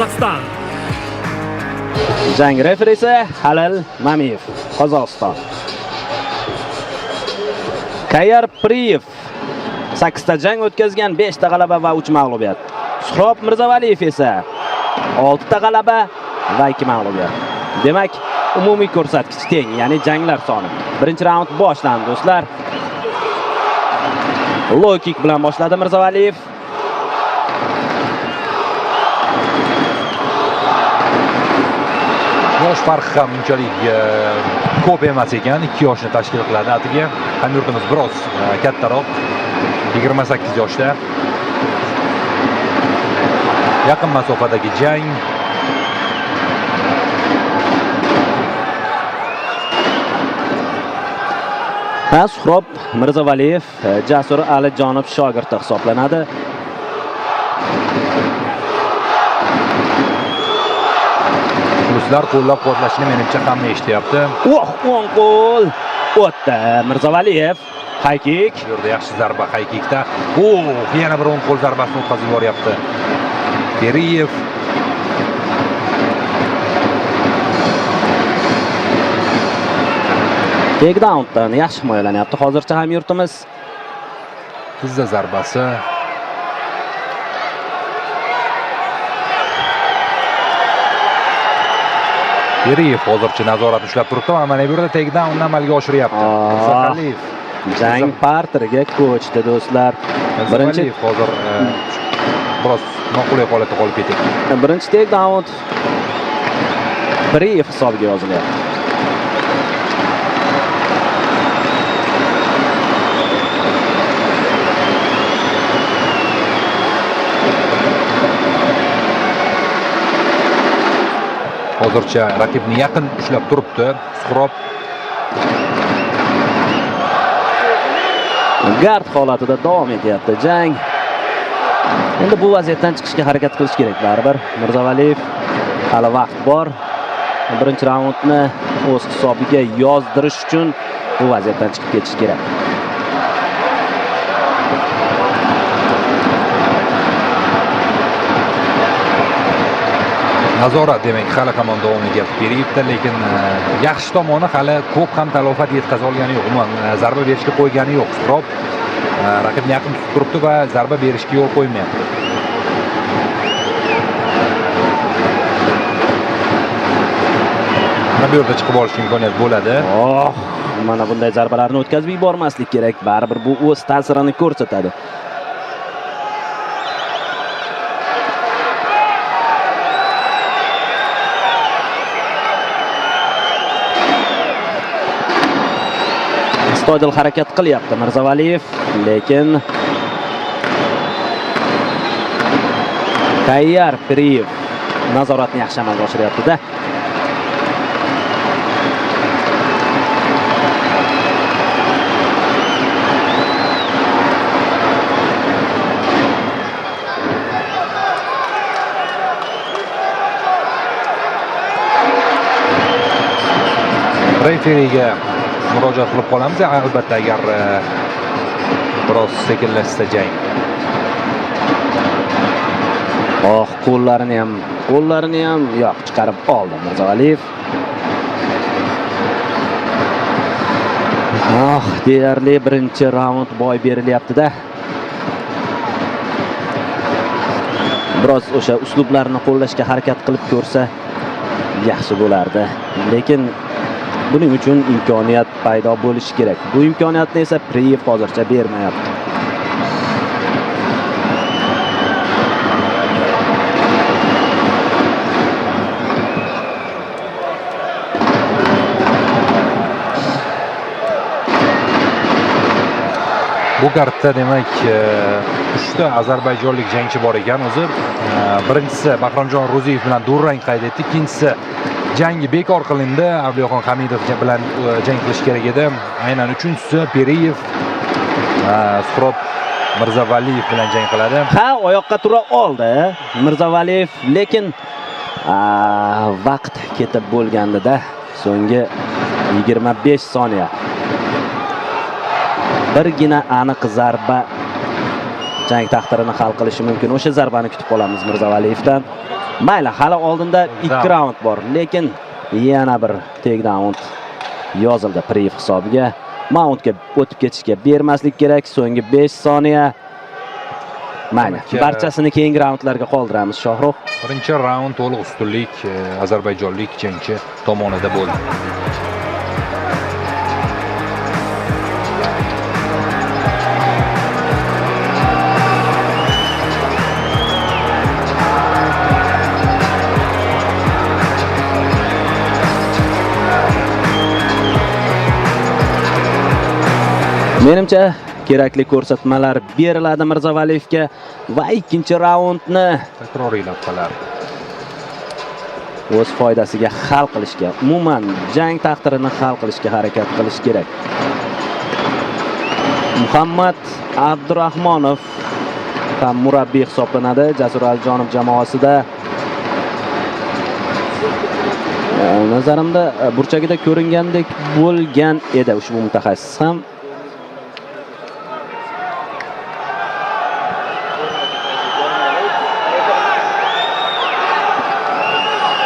Qozog'iston. Jang referisi Halil Mamiyev, Qozog'iston. Kayar Priyev 8 ta jang o'tkazgan, 5 ta g'alaba va 3 mag'lubiyat. Suhrob Mirzavaliyev esa 6 ta g'alaba va 2 mag'lubiyat. Demak, umumiy ko'rsatkich teng, ya'ni janglar soni. Birinchi raund boshlandi do'stlar. Low kick bilan boshladi Mirzavaliyev. Yosh farqi ham unchalik ko'p emas ekan, 2 yoshni tashkil qiladi. Atiga hamyurtimiz biroz kattaroq, 28 yoshda. Yaqin masofadagi jang. Suhrob Mirzavaliyev Jasur Alijonov shogirdi hisoblanadi. Ruslar qo'llab-quvvatlashini menimcha hamma eshityapti. O'ng qo'l o'tdi Mirzavaliyev. High kick. Bu yerda yaxshi zarba high kickda. Yana bir o'ng qo'l zarbasini o'tkazib yuboryapti. Beriyev Takedowndan yaxshi himoyalanyapti hozircha ham yurtimiz. tizza zarbasi. Beriyev hozircha nazoratni ushlab turibdi, mana bu yerda takedownni amalga oshiryapti. Mirzavaliyev jang parteriga ko'chdi do'stlar. Birinchi hozir biroz noqulay holatda qolib ketdi. Birinchi takedown Priyev hisobiga yozilyapti. Hozircha raqibni yaqin ushlab turibdi. Suhrob Gard holatida davom etyapti jang. Endi bu vaziyatdan chiqishga harakat qilish kerak baribir. Mirzavaliyev hali vaqt bor. Birinchi raundni o'z hisobiga yozdirish uchun bu vaziyatdan chiqib ketish kerak. nazorat demak hali hamon davom etyapti Beriyevda, lekin yaxshi tomoni hali ko'p ham talofat yetkaza olgani yo'q. Umuman zarba berishga qo'ygani yo'q. Suhrob raqibni yaqin tutib turibdi va zarba berishga yo'l qo'ymayapti. Mana bu yerda chiqib olish imkoniyati bo'ladi. Mana bunday zarbalarni o'tkazib yubormaslik kerak. Baribir bu o'z ta'sirini ko'rsatadi. Stoydil harakat qilyapti Mirzavaliyev, lekin Kayar Priyev nazoratni yaxshi amalga oshiryapti-da. Referiga murojaat qilib qolamiz, albatta agar biroz sekinlashsa jang. Qo'llarini ham yo'q chiqarib oldi Mirzavaliyev. Deyarli birinchi raund boy berilyapti-da. Biroz o'sha uslublarni qo'llashga harakat qilib ko'rsa yaxshi bo'lardi. Lekin buning uchun imkoniyat paydo bo'lishi kerak. Bu imkoniyatni esa Priyev hozircha bermayapti. Bu kartda demak 3 ta ozarbayjonlik jangchi bor ekan o'zi. Birinchisi Bahromjon Ro'ziyev bilan durang qayd etdi, ikkinchisi jangi bekor qilindi. Avliyoxon Hamidov bilan jang qilish kerak edi. Aynan uchinchisi Beriyev Suhrob Mirzavaliyev bilan jang qiladi. Oyoqqa tura oldi Mirzavaliyev, lekin vaqt ketib bo'lganda so'nggi 25 soniya. Birgina aniq zarba jang taqdirini hal qilishi mumkin. O'sha zarbani kutib qolamiz Mirzavaliyevdan. Mayli, hali oldinda 2 raund bor, lekin yana bir takedown yozildi Priyev hisobiga. Mountga o'tib ketishga bermaslik kerak. So'nggi 5 soniya. Mayli, barchasini keyingi raundlarga qoldiramiz Shohruh. Birinchi raund to'liq ustunlik ozarbayjonlik jangchi tomonida bo'ldi. Menimcha kerakli ko'rsatmalar beriladi Mirzavaliyevga va ikkinchi raundni Takroriy lavhalar o'z foydasiga hal qilishga, umuman jang taqdirini hal qilishga harakat qilish kerak. Muhammad Abdurahmonov ham murabbiy hisoblanadi Jasur Alijonov jamoasida. Nazarimda burchagida ko'ringandek bo'lgan edi ushbu mutaxassis ham.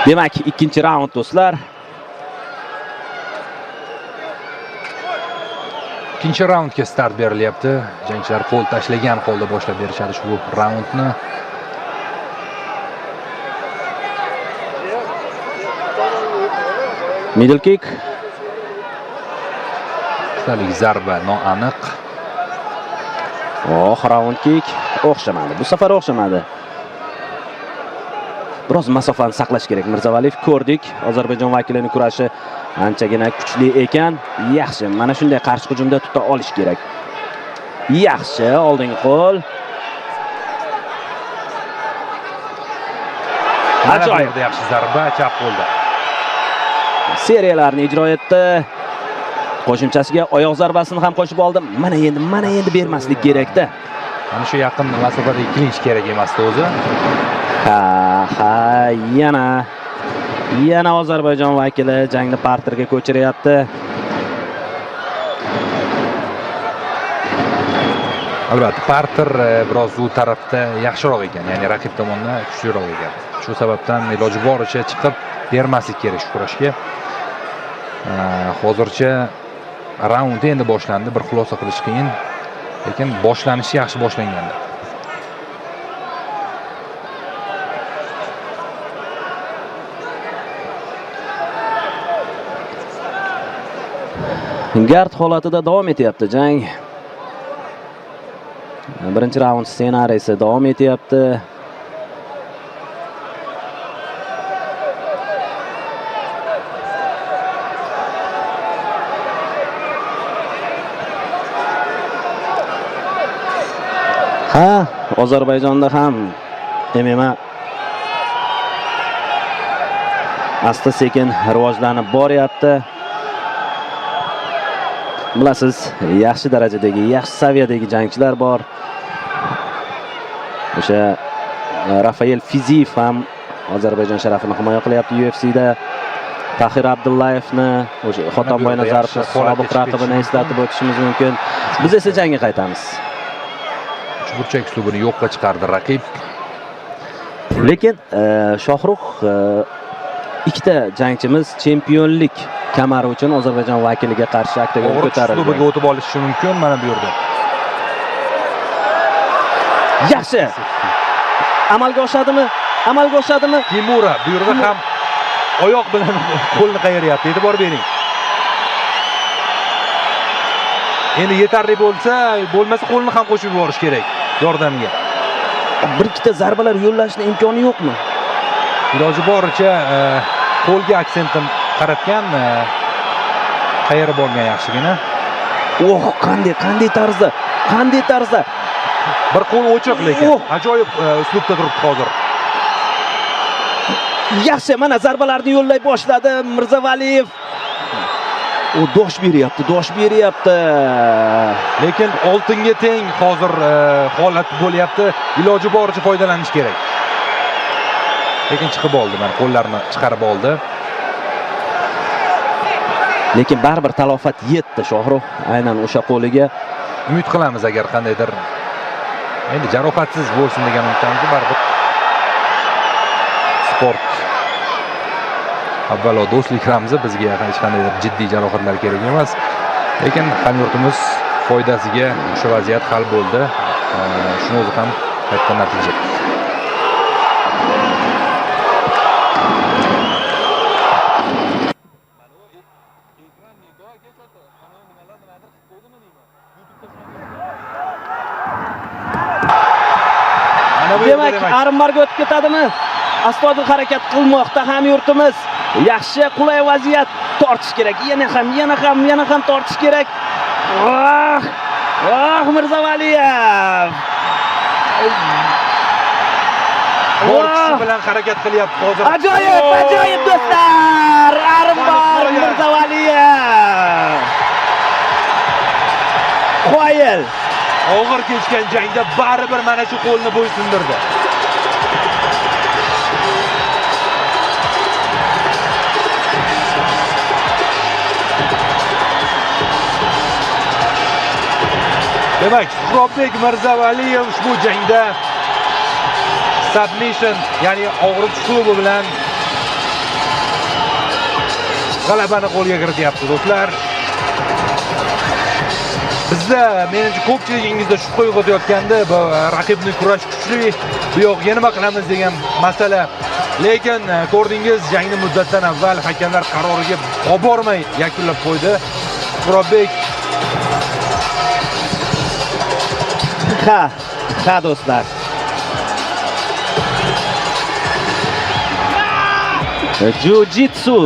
Demak, ikkinchi raund do'stlar. Ikkinchi raundga start berilyapti. Jangchilar qo'l tashlagan holda boshlab berishadi ushbu raundni. Middle kick. Talik zarba noaniq. Round kick o'xshamadi. Bu safar o'xshamadi. Biroz masofani saqlash kerak Mirzavaliyev. Ko'rdik, Ozarbayjon vakilining kurashi anchagina kuchli ekan. Yaxshi, mana shunday qarshi hujumda tuta olish kerak. Yaxshi, oldingi qo'l. Ajoyib yaxshi zarba chap qo'lda. Seriyalarni ijro etdi. Qo'shimchasiga oyoq zarbasini ham qo'shib oldi. Mana endi bermaslik kerak-da. Mana shu yaqin masofada ikkinchi kerak emasdi o'zi. Yana Ozarbayjon vakili jangni parterga ko'chiryapti. Albatta, parter biroz u tarafda yaxshiroq ekan, ya'ni raqib tomonidan kuchliroq ekan. Shu sababdan iloji boricha chiqib bermaslik kerak shu kurashga. Hozircha raund endi boshlandi, bir xulosa qilish qiyin, lekin boshlanishi yaxshi boshlangandi. Gard holatida davom etyapti jang. Birinchi raund ssenariysi davom etyapti. Ozarbayjonda ham MMA asta-sekin rivojlanib boryapti. Bilasiz, yaxshi darajadagi, yaxshi saviyadagi jangchilar bor. O'sha Rafael Fiziyev ham Ozarbayjon sharafini himoya qilyapti UFC'da. Tahir Abdullayevni, o'sha Xotanboynazarov sobiq raqibini eslatib o'tishimiz mumkin. Biz esa jangga qaytamiz. Burchak uslubini yo'qqa chiqardi raqib. Lekin Shohruh ikkita jangchimiz chempionlik kamari uchun Ozarbayjon vakiliga qarshi oktagonga ko'tarildi. Uslubiga o'tib olishi mumkin mana bu yerda. Yaxshi. Amalga oshadimi? Timura bu yerda ham oyoq bilan qo'lni qayiryapti. E'tibor bering. Endi yetarli bo'lmasa qo'lni ham qo'shib yuborish kerak yordamga. Bir ikkita zarbalar yo'llashning imkoni yo'qmi? Iloji boricha qo'lga aksentim qaratgan, qayerib olgan yaxshigina. Qanday tarzda? Bir qo'l o'chiq lekin ajoyib uslubda turibdi hozir. Yaxshi, mana zarbalarni yo'llay boshladi Mirzavaliyev. U dosh beryapti. Lekin oltinga teng hozir holat bo'lyapti. Iloji boricha foydalanish kerak. Lekin chiqib oldi, mana qo'llarni chiqarib oldi. Lekin baribir talofat yetdi Shohruh aynan o'sha qo'liga. Umid qilamiz agar qandaydir endi jarohatsiz bo'lsin degan umiddamiz baribir. sport avvalo do'stlik ramzi, bizga hech qanday jiddiy jarohatlar kerak emas. Lekin hamyurtimiz foydasiga o'sha vaziyat hal bo'ldi. Shuni o'zi ham katta natija. Demak, Arimmarga o'tib ketadimi? Astoydil harakat qilmoqda hamyurtimiz. Yaxshi qulay vaziyat tortish kerak. Yana ham tortish kerak. Mirzavaliyev. Boks bilan harakat qilyapti hozir. Ajoyib do'stlar. Arimbar Mirzavaliyev. Qoyil. Og'ir kechgan jangda baribir mana shu qo'lni bo'ysundirdi. Demak, Suhrobbek Mirzavaliyev ushbu jangda submission, ya'ni og'riq uslubi bilan g'alabani qo'lga kirityapti do'stlar. Bizda menimcha ko'pchiligingizda shubha uyg'otayotganda bu raqibning kurash kuchli, bu yoqga nima qilamiz degan masala. Lekin ko'rdingiz, jangni muddatdan avval hakamlar qaroriga bormay yakunlab qo'ydi. Suhrobbek Ha do'stlar. Jiu-jitsu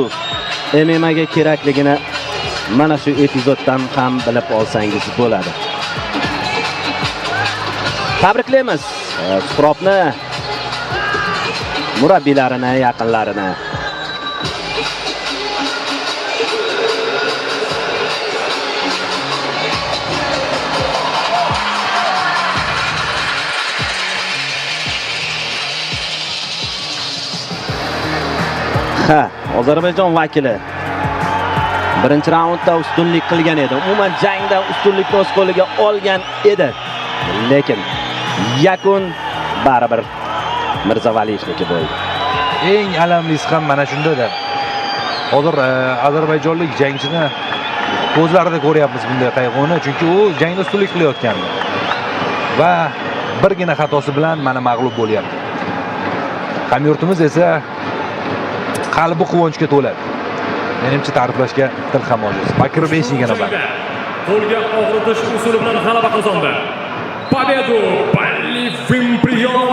MMA ga kerakligini mana shu epizoddan ham bilib olsangiz bo'ladi. Tabriklaymiz Suhrobni, murabbiylarini, yaqinlarini. Ozarbayjon vakili birinchi raundda ustunlik qilgan edi. Umuman jangda ustunlikni o'z qo'liga olgan edi. Lekin yakun baribir Mirzavaliyevniki bo'ldi. Eng alamlisi ham mana shunda-da. Hozir ozarbayjonlik jangchini ko'zlarida ko'ryapmiz bunday qayg'uni, chunki u jangda ustunlik qilayotgandi. Va birgina xatosi bilan mana mag'lub bo'lyapti. Hamyurtimiz esa qalbi quvonchga to'ladi. Menimcha ta'riflashga til ham ojiz. Bakir Beshigina bor. Qo'lga og'ritish usuli bilan g'alaba qozondi. Pobedu Bali Vimprion